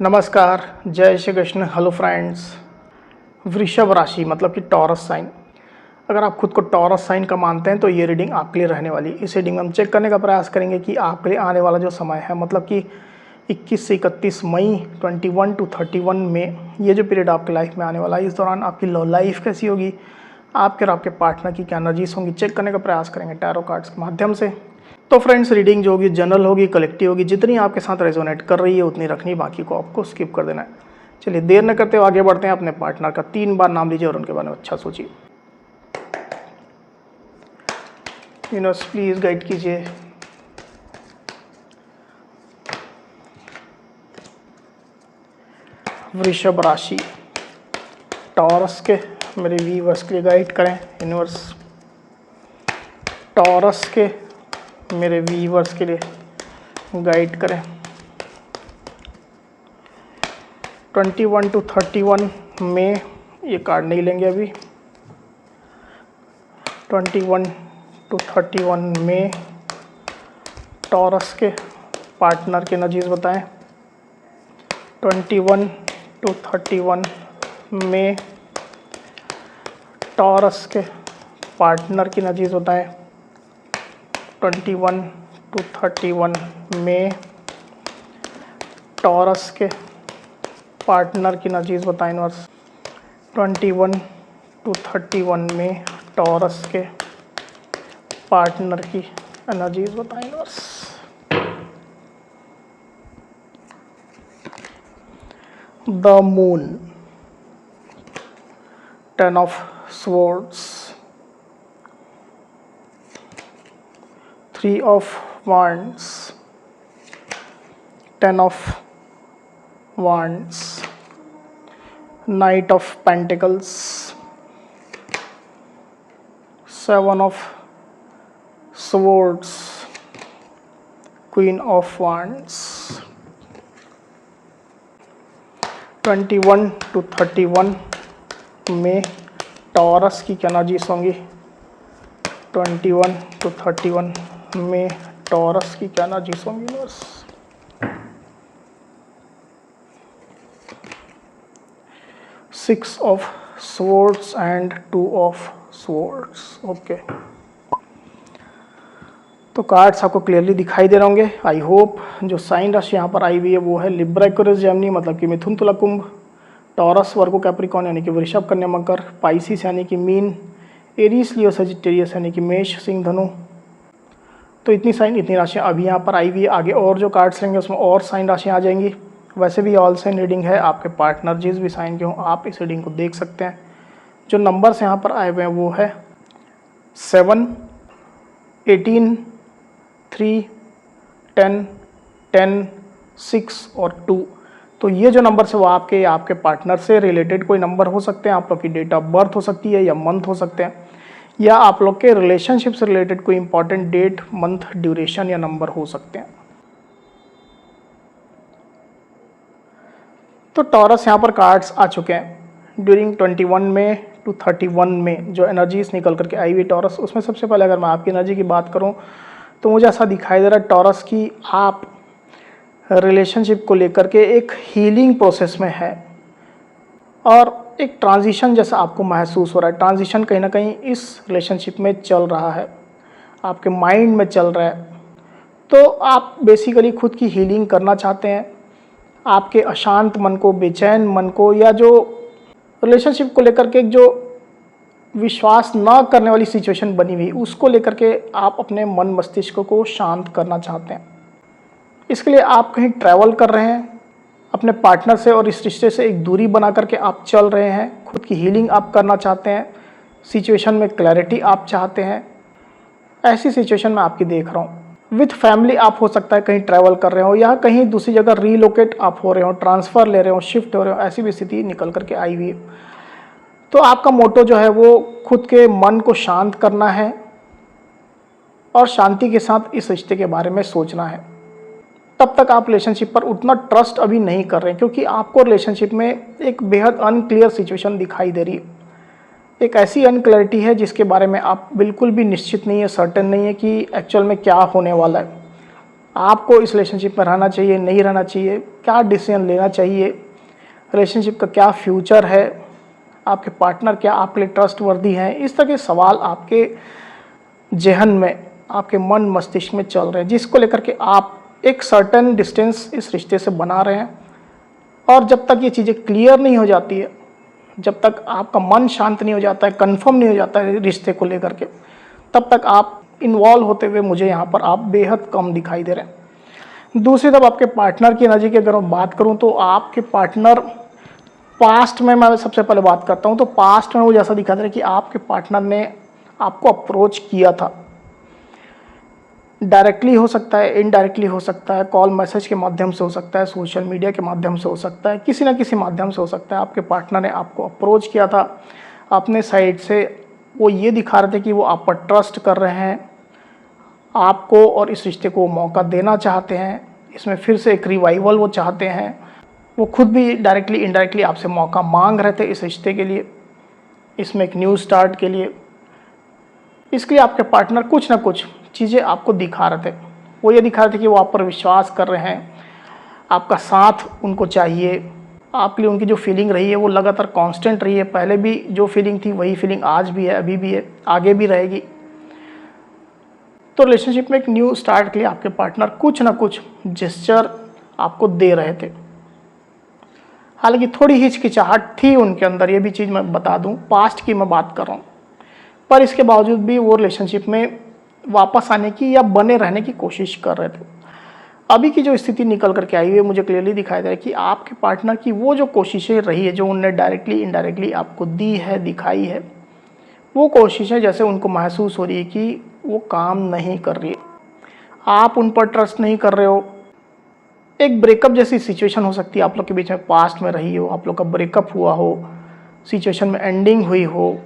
नमस्कार, जय Shri Krishna. Hello friends. वृषभ राशि मतलब कि टॉरस साइन। अगर आप खुद को टॉरस साइन का मानते हैं तो ये रीडिंग आपके लिए रहने वाली। इस रीडिंग में हम चेक करने का प्रयास करेंगे कि आपके लिए आने वाला जो समय है मतलब कि 21 से 31 मई 21 to 31 में ये जो पीरियड आपकी लाइफ में आने वाला है, इस दौरान आपकी लव लाइफ कैसी होगी, आपके और आपके पार्टनर की क्या एनर्जीज होंगी, चेक करने का प्रयास करेंगे टैरो कार्ड्स के माध्यम से। तो फ्रेंड्स, रीडिंग जो होगी जनरल होगी, कलेक्टिव होगी, जितनी आपके साथ रेजोनेट कर रही है उतनी रखनी, बाकी को आपको स्किप कर देना है। चलिए देर न करते हुए आगे बढ़ते हैं। अपने पार्टनर का 3 बार नाम लीजिए और उनके बारे में अच्छा सोचिए। यूनिवर्स प्लीज गाइड कीजिए। वृषभ राशि टॉरस के मेरे व्यूअर्स के लिए गाइड करें यूनिवर्स। टॉरस के मेरे व्यूअर्स के लिए गाइड करें। 21 to 31 में ये कार्ड नहीं लेंगे अभी। 21 to 31 में टॉरस के पार्टनर के एनर्जीज बताएं। 21 to 31 में टॉरस के पार्टनर की एनर्जीज बताएं। 21 to 31 में टॉरस के पार्टनर की एनर्जीज बताएं यूनिवर्स। 21 to 31 में टॉरस के पार्टनर की एनर्जीज बताएं universe. The moon, 10 of swords, 3 of wands, 10 of wands, Knight of Pentacles, 7 of swords, Queen of Wands। 21 to 31 में टॉरस की क्या एनर्जीज होंगी। 21 to 31 में टॉरस की क्या एनर्जीज होंगी बस। Six of swords and 2 of swords. Okay, तो कार्ड्स आपको क्लियरली दिखाई दे रहे होंगे आई होप। जो साइन राशि यहाँ पर आई हुई है वो है लिब्रा, एक्वेरियस, जेमिनी मतलब कि मिथुन, तुला, कुंभ, टॉरस, वर्गो, कैप्रिकॉर्न यानी कि वृषभ, कन्या, मकर, पाइसिस यानी कि मीन, एरीज, लियो, सजिटेरियस यानी कि मेष, सिंह, धनु। तो इतनी साइन, इतनी राशियाँ अभी यहाँ पर आई हुई है। आगे और जो कार्ड्स लेंगे उसमें और साइन राशियाँ आ जाएंगी। वैसे भी ऑल साइन रीडिंग है, आपके पार्टनर जिस भी साइन के हों आप इस रीडिंग को देख सकते हैं। जो नंबर्स यहाँ पर आए हुए हैं वो है 7, 18, 3, 10, 10, 6 और 2। तो ये जो नंबर है वो आपके पार्टनर से रिलेटेड कोई नंबर हो सकते हैं, आप लोग की डेट ऑफ बर्थ हो सकती है या मंथ हो सकते हैं, या आप लोग के रिलेशनशिप से रिलेटेड कोई इंपॉर्टेंट डेट, मंथ, ड्यूरेशन या नंबर हो सकते हैं। तो टॉरस यहाँ पर कार्ड्स आ चुके हैं। ड्यूरिंग 21 में टू 31 में जो एनर्जीज निकल करके आई हुई टॉरस, उसमें सबसे पहले अगर मैं आपकी एनर्जी की बात करूँ तो मुझे ऐसा दिखाई दे रहा है टॉरस की आप रिलेशनशिप को लेकर के एक हीलिंग प्रोसेस में है और एक ट्रांजिशन जैसा आपको महसूस हो रहा है। ट्रांजिशन कहीं ना कहीं इस रिलेशनशिप में चल रहा है, आपके माइंड में चल रहा है। तो आप बेसिकली खुद की हीलिंग करना चाहते हैं। आपके अशांत मन को, बेचैन मन को, या जो रिलेशनशिप को लेकर के जो विश्वास न करने वाली सिचुएशन बनी हुई उसको लेकर के आप अपने मन मस्तिष्क को शांत करना चाहते हैं। इसके लिए आप कहीं ट्रैवल कर रहे हैं अपने पार्टनर से और इस रिश्ते से एक दूरी बना करके आप चल रहे हैं। खुद की हीलिंग आप करना चाहते हैं, सिचुएशन में क्लैरिटी आप चाहते हैं। ऐसी सिचुएशन में आपकी देख रहा हूँ। विथ फैमिली आप हो सकता है कहीं ट्रैवल कर रहे हो या कहीं दूसरी जगह रीलोकेट आप हो रहे हो, ट्रांसफ़र ले रहे हो, शिफ्ट हो रहे हो, ऐसी भी स्थिति निकल करके आई हुई है। तो आपका मोटो जो है वो खुद के मन को शांत करना है और शांति के साथ इस रिश्ते के बारे में सोचना है। तब तक आप रिलेशनशिप पर उतना ट्रस्ट अभी नहीं कर रहे हैं क्योंकि आपको रिलेशनशिप में एक बेहद अनक्लियर सिचुएशन दिखाई दे रही है। एक ऐसी अनक्लैरिटी है जिसके बारे में आप बिल्कुल भी निश्चित नहीं है, सर्टेन नहीं है कि एक्चुअल में क्या होने वाला है। आपको इस रिलेशनशिप में रहना चाहिए, नहीं रहना चाहिए, क्या डिसीजन लेना चाहिए, रिलेशनशिप का क्या फ्यूचर है, आपके पार्टनर क्या आपके लिए ट्रस्टवर्दी हैं, इस तरह के सवाल आपके जहन में, आपके मन मस्तिष्क में चल रहे हैं, जिसको लेकर के आप एक सर्टेन डिस्टेंस इस रिश्ते से बना रहे हैं। और जब तक ये चीज़ें क्लियर नहीं हो जाती है, जब तक आपका मन शांत नहीं हो जाता है, कंफर्म नहीं हो जाता है रिश्ते को लेकर के, तब तक आप इन्वॉल्व होते हुए मुझे यहाँ पर आप बेहद कम दिखाई दे रहे हैं। दूसरी तरफ आपके पार्टनर की एनर्जी की अगर मैं बात करूँ तो आपके पार्टनर पास्ट में, मैं सबसे पहले बात करता हूँ तो पास्ट में वो जैसा दिखा दे रहा है कि आपके पार्टनर ने आपको अप्रोच किया था। डायरेक्टली हो सकता है, इनडायरेक्टली हो सकता है, कॉल मैसेज के माध्यम से हो सकता है, सोशल मीडिया के माध्यम से हो सकता है, किसी ना किसी माध्यम से हो सकता है। आपके पार्टनर ने आपको अप्रोच किया था, अपने साइड से वो ये दिखा रहे थे कि वो आप पर ट्रस्ट कर रहे हैं, आपको और इस रिश्ते को मौका देना चाहते हैं, इसमें फिर से एक रिवाइवल वो चाहते हैं। वो खुद भी डायरेक्टली इनडायरेक्टली आपसे मौका मांग रहे थे इस रिश्ते के लिए, इसमें एक न्यू स्टार्ट के लिए। इसके लिए आपके पार्टनर कुछ ना कुछ चीज़ें आपको दिखा रहे थे। वो ये दिखा रहे थे कि वो आप पर विश्वास कर रहे हैं, आपका साथ उनको चाहिए, आपके लिए उनकी जो फीलिंग रही है वो लगातार कांस्टेंट रही है। पहले भी जो फीलिंग थी वही फीलिंग आज भी है, अभी भी है, आगे भी रहेगी। तो रिलेशनशिप में एक न्यू स्टार्ट के लिए आपके पार्टनर कुछ ना कुछ जेस्चर आपको दे रहे थे। हालांकि थोड़ी हिचकिचाहट थी उनके अंदर, ये भी चीज़ मैं बता दूं, पास्ट की मैं बात कर रहा हूँ, पर इसके बावजूद भी वो रिलेशनशिप में वापस आने की या बने रहने की कोशिश कर रहे थे। अभी की जो स्थिति निकल करके आई हुई है, मुझे क्लियरली दिखाई दे रहा है कि आपके पार्टनर की वो जो कोशिशें रही है, जो उनने डायरेक्टली इनडायरेक्टली आपको दी है, दिखाई है, वो कोशिशें जैसे उनको महसूस हो रही है कि वो काम नहीं कर रही है, आप उन पर ट्रस्ट नहीं कर रहे हो। एक ब्रेकअप जैसी सिचुएशन हो सकती है आप लोग के बीच में, पास्ट में रही हो, आप लोग का ब्रेकअप हुआ हो, सिचुएशन में एंडिंग हुई हो,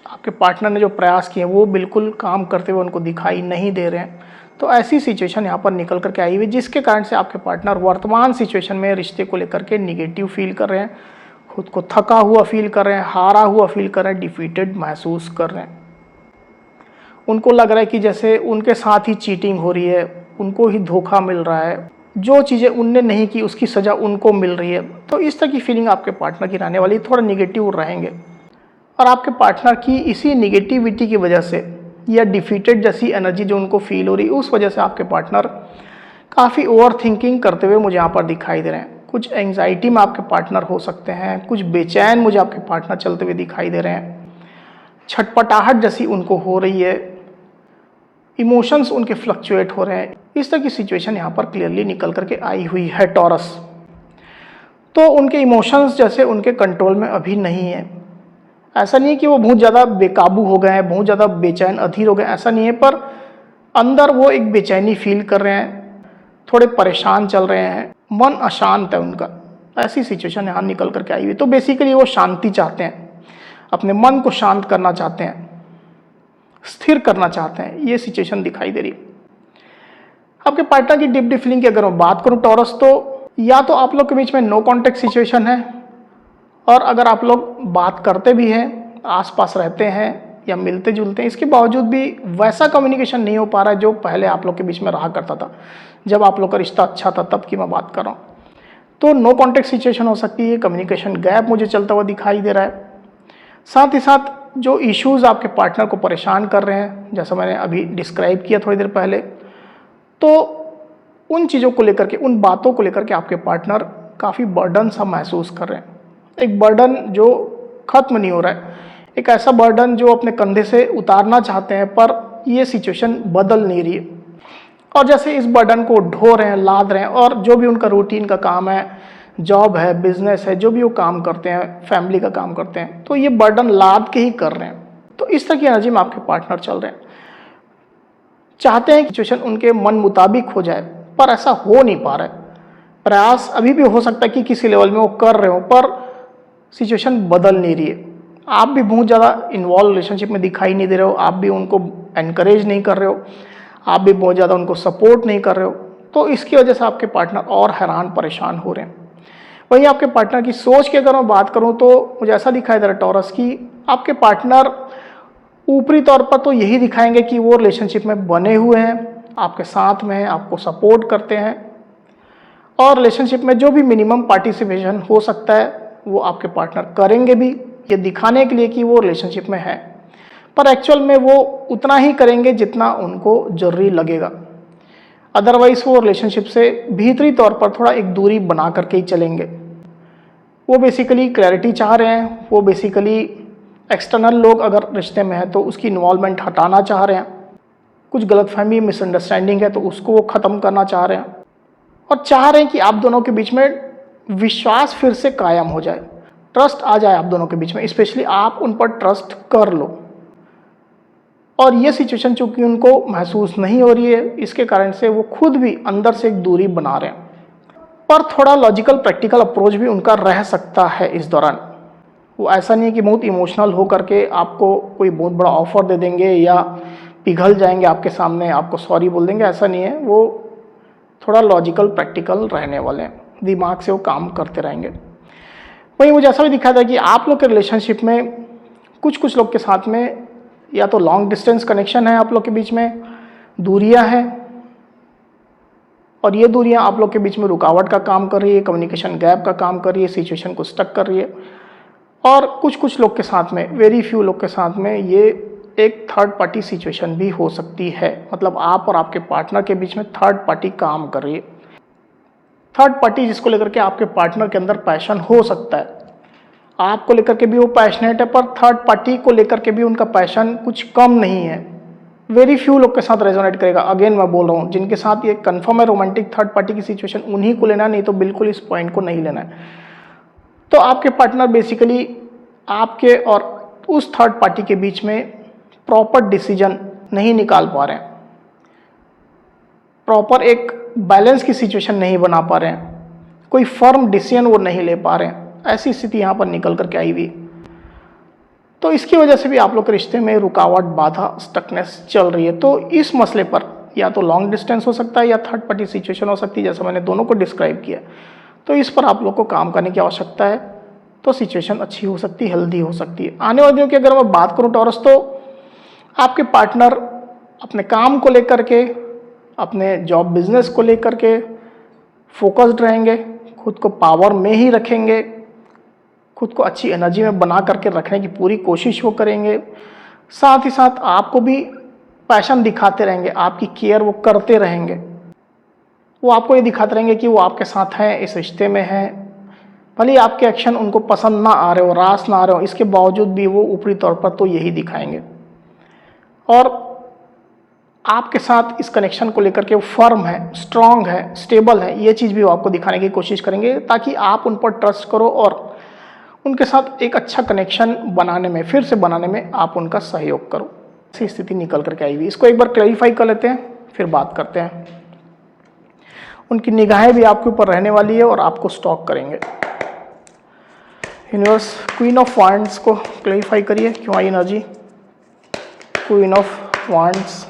आपके पार्टनर ने जो प्रयास किए वो बिल्कुल काम करते हुए उनको दिखाई नहीं दे रहे हैं। तो ऐसी सिचुएशन यहाँ पर निकल करके आई हुई, जिसके कारण से आपके पार्टनर वर्तमान सिचुएशन में रिश्ते को लेकर के निगेटिव फील कर रहे हैं, खुद को थका हुआ फील कर रहे हैं, हारा हुआ फील कर रहे हैं, डिफीटेड महसूस कर रहे हैं। उनको लग रहा है कि जैसे उनके साथ ही चीटिंग हो रही है, उनको ही धोखा मिल रहा है, जो चीज़ें उनने नहीं की उसकी सज़ा उनको मिल रही है। तो इस तरह की फीलिंग आपके पार्टनर की रहने वाली, थोड़ा निगेटिव रहेंगे। और आपके पार्टनर की इसी निगेटिविटी की वजह से या डिफीटेड जैसी एनर्जी जो उनको फील हो रही है, उस वजह से आपके पार्टनर काफ़ी ओवर थिंकिंग करते हुए मुझे यहाँ पर दिखाई दे रहे हैं। कुछ एंग्जाइटी में आपके पार्टनर हो सकते हैं, कुछ बेचैन मुझे आपके पार्टनर चलते हुए दिखाई दे रहे हैं, छटपटाहट जैसी उनको हो रही है, इमोशंस उनके फ्लक्चुएट हो रहे हैं। इस तरह की सिचुएशन यहाँ पर क्लियरली निकल करके आई हुई है टॉरस। तो उनके इमोशंस जैसे उनके कंट्रोल में अभी नहीं है। ऐसा नहीं है कि वो बहुत ज़्यादा बेकाबू हो गए हैं, बहुत ज़्यादा बेचैन अधीर हो गए, ऐसा नहीं है, पर अंदर वो एक बेचैनी फील कर रहे हैं, थोड़े परेशान चल रहे हैं, मन अशांत है उनका। ऐसी सिचुएशन यहाँ निकल करके आई हुई। तो बेसिकली वो शांति चाहते हैं, अपने मन को शांत करना चाहते हैं, स्थिर करना चाहते हैं, ये सिचुएशन दिखाई दे रही है। आपके पार्टनर की डीप फीलिंग की अगर मैं बात करूं टॉरस, तो या तो आप लोग के बीच में नो कॉन्टेक्ट सिचुएशन है, और अगर आप लोग बात करते भी हैं, आसपास रहते हैं या मिलते जुलते हैं, इसके बावजूद भी वैसा कम्युनिकेशन नहीं हो पा रहा है जो पहले आप लोग के बीच में रहा करता था, जब आप लोग का रिश्ता अच्छा था, तब की मैं बात कर रहा हूँ। तो नो कॉन्टेक्ट सिचुएशन हो सकती है, कम्युनिकेशन गैप मुझे चलता हुआ दिखाई दे रहा है। साथ ही साथ जो इश्यूज़ आपके पार्टनर को परेशान कर रहे हैं, जैसा मैंने अभी डिस्क्राइब किया थोड़ी देर पहले, तो उन चीज़ों को लेकर के, उन बातों को लेकर के आपके पार्टनर काफ़ी बर्डन सा महसूस कर रहे हैं। एक बर्डन जो ख़त्म नहीं हो रहा है, एक ऐसा बर्डन जो अपने कंधे से उतारना चाहते हैं, पर ये सिचुएशन बदल नहीं रही है। और जैसे इस बर्डन को ढो रहे हैं, लाद रहे हैं, और जो भी उनका रूटीन का काम है, जॉब है, बिजनेस है, जो भी वो काम करते हैं, फैमिली का काम करते हैं, तो ये बर्डन लाद के ही कर रहे हैं। तो इस तरह की एनर्जी में आपके पार्टनर चल रहे हैं, चाहते हैं कि सिचुएशन उनके मन मुताबिक हो जाए, पर ऐसा हो नहीं पा रहा है। प्रयास अभी भी हो सकता है कि किसी लेवल में वो कर रहे हो, पर सिचुएशन बदल नहीं रही है। आप भी बहुत ज़्यादा इन्वॉल्व रिलेशनशिप में दिखाई नहीं दे रहे हो, आप भी उनको एनकरेज नहीं कर रहे हो, आप भी बहुत ज़्यादा उनको सपोर्ट नहीं कर रहे हो। तो इसकी वजह से आपके पार्टनर और हैरान परेशान हो रहे हैं। वहीं आपके पार्टनर की सोच की अगर मैं बात करूं, तो मुझे ऐसा दिखाई दे रहा है टॉरस की आपके पार्टनर ऊपरी तौर पर तो यही दिखाएंगे कि वो रिलेशनशिप में बने हुए हैं, आपके साथ में हैं, आपको सपोर्ट करते हैं और रिलेशनशिप में जो भी मिनिमम पार्टिसिपेशन हो सकता है वो आपके पार्टनर करेंगे भी, ये दिखाने के लिए कि वो रिलेशनशिप में है, पर एक्चुअल में वो उतना ही करेंगे जितना उनको ज़रूरी लगेगा। अदरवाइज वो रिलेशनशिप से भीतरी तौर पर थोड़ा एक दूरी बना करके ही चलेंगे। वो बेसिकली क्लैरिटी चाह रहे हैं, वो बेसिकली एक्सटर्नल लोग अगर रिश्ते में है तो उसकी इन्वॉल्वमेंट हटाना चाह रहे हैं, कुछ गलतफहमी मिसअंडरस्टैंडिंग है तो उसको वो ख़त्म करना चाह रहे हैं और चाह रहे हैं कि आप दोनों के बीच में विश्वास फिर से कायम हो जाए, ट्रस्ट आ जाए आप दोनों के बीच में, स्पेशली आप उन पर ट्रस्ट कर लो। और ये सिचुएशन चूंकि उनको महसूस नहीं हो रही है, इसके कारण से वो खुद भी अंदर से एक दूरी बना रहे हैं, पर थोड़ा लॉजिकल प्रैक्टिकल अप्रोच भी उनका रह सकता है इस दौरान। वो ऐसा नहीं है कि बहुत इमोशनल हो करके आपको कोई बहुत बड़ा ऑफर दे देंगे या पिघल जाएंगे आपके सामने, आपको सॉरी बोल देंगे, ऐसा नहीं है। वो थोड़ा लॉजिकल प्रैक्टिकल रहने वाले हैं, दिमाग से वो काम करते रहेंगे। वहीं मुझे ऐसा भी दिखा था कि आप लोग के रिलेशनशिप में कुछ लोग के साथ में या तो लॉन्ग डिस्टेंस कनेक्शन है, आप लोग के बीच में दूरियां हैं और ये दूरियां आप लोग के बीच में रुकावट का काम कर रही है, कम्युनिकेशन गैप का काम कर रही है, सिचुएशन को स्टक कर रही है। और कुछ लोग के साथ में, वेरी फ्यू लोग के साथ में ये एक थर्ड पार्टी सिचुएशन भी हो सकती है, मतलब आप और आपके पार्टनर के बीच में थर्ड पार्टी काम कर रही है। थर्ड पार्टी जिसको लेकर के आपके पार्टनर के अंदर पैशन हो सकता है, आपको लेकर के भी वो पैशनेट है, पर थर्ड पार्टी को लेकर के भी उनका पैशन कुछ कम नहीं है। वेरी फ्यू लोग के साथ रेजोनेट करेगा। अगेन मैं बोल रहा हूँ, जिनके साथ ये कंफर्म है रोमांटिक थर्ड पार्टी की सिचुएशन, उन्हीं को लेना है, नहीं तो बिल्कुल इस पॉइंट को नहीं लेना है। तो आपके पार्टनर बेसिकली आपके और उस थर्ड पार्टी के बीच में प्रॉपर डिसीजन नहीं निकाल पा रहे हैं, प्रॉपर एक बैलेंस की सिचुएशन नहीं बना पा रहे हैं, कोई फर्म डिसीजन वो नहीं ले पा रहे हैं, ऐसी स्थिति यहाँ पर निकल करके आई हुई। तो इसकी वजह से भी आप लोग के रिश्ते में रुकावट, बाधा, स्टकनेस चल रही है। तो इस मसले पर या तो लॉन्ग डिस्टेंस हो सकता है या थर्ड पार्टी सिचुएशन हो सकती है, जैसा मैंने दोनों को डिस्क्राइब किया। तो इस पर आप लोग को काम करने की आवश्यकता है, तो सिचुएशन अच्छी हो सकती है, हेल्दी हो सकती है। आने वाले दिनों की अगर मैं बात करूँ टॉरस, तो आपके पार्टनर अपने काम को लेकर के, अपने जॉब बिजनेस को लेकर के फोकस्ड रहेंगे, खुद को पावर में ही रखेंगे, खुद को अच्छी एनर्जी में बना करके रखने की पूरी कोशिश वो करेंगे। साथ ही साथ आपको भी पैशन दिखाते रहेंगे, आपकी केयर वो करते रहेंगे, वो आपको ये दिखाते रहेंगे कि वो आपके साथ हैं, इस रिश्ते में हैं। भले ही आपके एक्शन उनको पसंद ना आ रहे हो, रास ना आ रहे हो, इसके बावजूद भी वो ऊपरी तौर पर तो यही दिखाएंगे और आपके साथ इस कनेक्शन को लेकर के वो फर्म है, स्ट्रांग है, स्टेबल है, ये चीज़ भी वो आपको दिखाने की कोशिश करेंगे, ताकि आप उन पर ट्रस्ट करो और उनके साथ एक अच्छा कनेक्शन बनाने में, फिर से बनाने में आप उनका सहयोग करो। ऐसी स्थिति निकल करके आई हुई। इसको एक बार क्लैरिफाई कर लेते हैं, फिर बात करते हैं। उनकी निगाहें भी आपके ऊपर रहने वाली है और आपको स्टॉक करेंगे। यूनिवर्स, क्वीन ऑफ वांड्स को क्लैरिफाई करिए, क्यों आई energy queen of wands.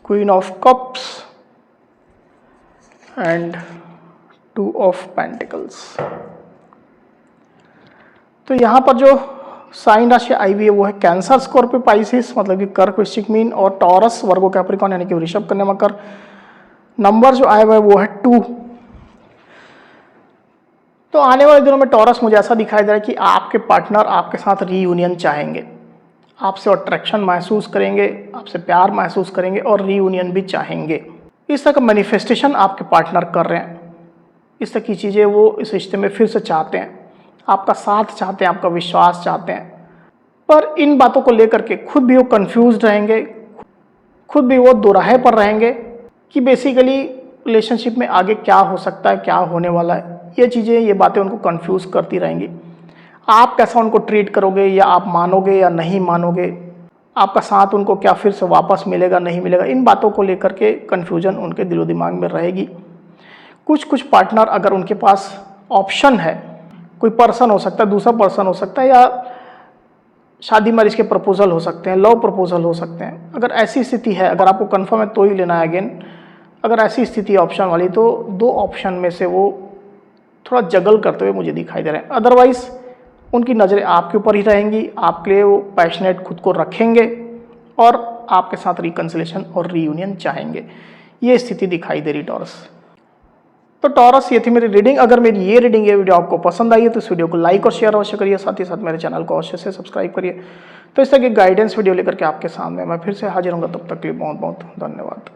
Queen of Cups and Two of Pentacles। तो यहाँ पर जो साइन राशि आई हुई है वो है कैंसर, स्कॉर्पियो, पाइसिस, मतलब कि कर्क, वृश्चिक, मीन, और टॉरस, वर्गो, कैप्रिकॉर्न यानी कि वृषभ, कन्या, मकर। नंबर जो आया हुआ है वो है 2। तो आने वाले दिनों में टॉरस मुझे ऐसा दिखाई दे रहा है कि आपके पार्टनर आपके साथ रीयूनियन चाहेंगे, आपसे अट्रैक्शन महसूस करेंगे, आपसे प्यार महसूस करेंगे और रीयूनियन भी चाहेंगे। इस तरह का मैनिफेस्टेशन आपके पार्टनर कर रहे हैं, इस तरह की चीज़ें वो इस रिश्ते में फिर से चाहते हैं, आपका साथ चाहते हैं, आपका विश्वास चाहते हैं। पर इन बातों को लेकर के खुद भी वो कंफ्यूज रहेंगे, खुद भी वो दोराहे पर रहेंगे कि बेसिकली रिलेशनशिप में आगे क्या हो सकता है, क्या होने वाला है। ये चीज़ें, ये बातें उनको कंफ्यूज करती रहेंगी। आप कैसा उनको ट्रीट करोगे, या आप मानोगे या नहीं मानोगे, आपका साथ उनको क्या फिर से वापस मिलेगा नहीं मिलेगा, इन बातों को लेकर के कन्फ्यूजन उनके दिलो दिमाग में रहेगी। कुछ पार्टनर अगर उनके पास ऑप्शन है, कोई पर्सन हो सकता है, दूसरा पर्सन हो सकता है, या शादी मैरिज के प्रपोजल हो सकते हैं, लव प्रपोजल हो सकते हैं। अगर ऐसी स्थिति है, अगर आपको कंफर्म है तो ही लेना है। अगेन अगर ऐसी स्थिति ऑप्शन वाली, तो 2 ऑप्शन में से वो थोड़ा जगल करते हुए मुझे दिखाई दे रहे हैं। अदरवाइज उनकी नज़रें आपके ऊपर ही रहेंगी, आपके लिए वो पैशनेट खुद को रखेंगे और आपके साथ रिकन्सिलेशन और रीयूनियन चाहेंगे। ये स्थिति दिखाई दे रही टॉरस। तो टॉरस, ये थी मेरी रीडिंग। अगर मेरी ये रीडिंग, ये वीडियो आपको पसंद आई है तो इस वीडियो को लाइक और शेयर अवश्य करिए, साथ ही साथ मेरे चैनल को अवश्य से सब्सक्राइब करिए। तो इस तरह की गाइडेंस वीडियो लेकर के आपके सामने मैं फिर से हाजिर होऊंगा। तब तक के लिए बहुत बहुत धन्यवाद।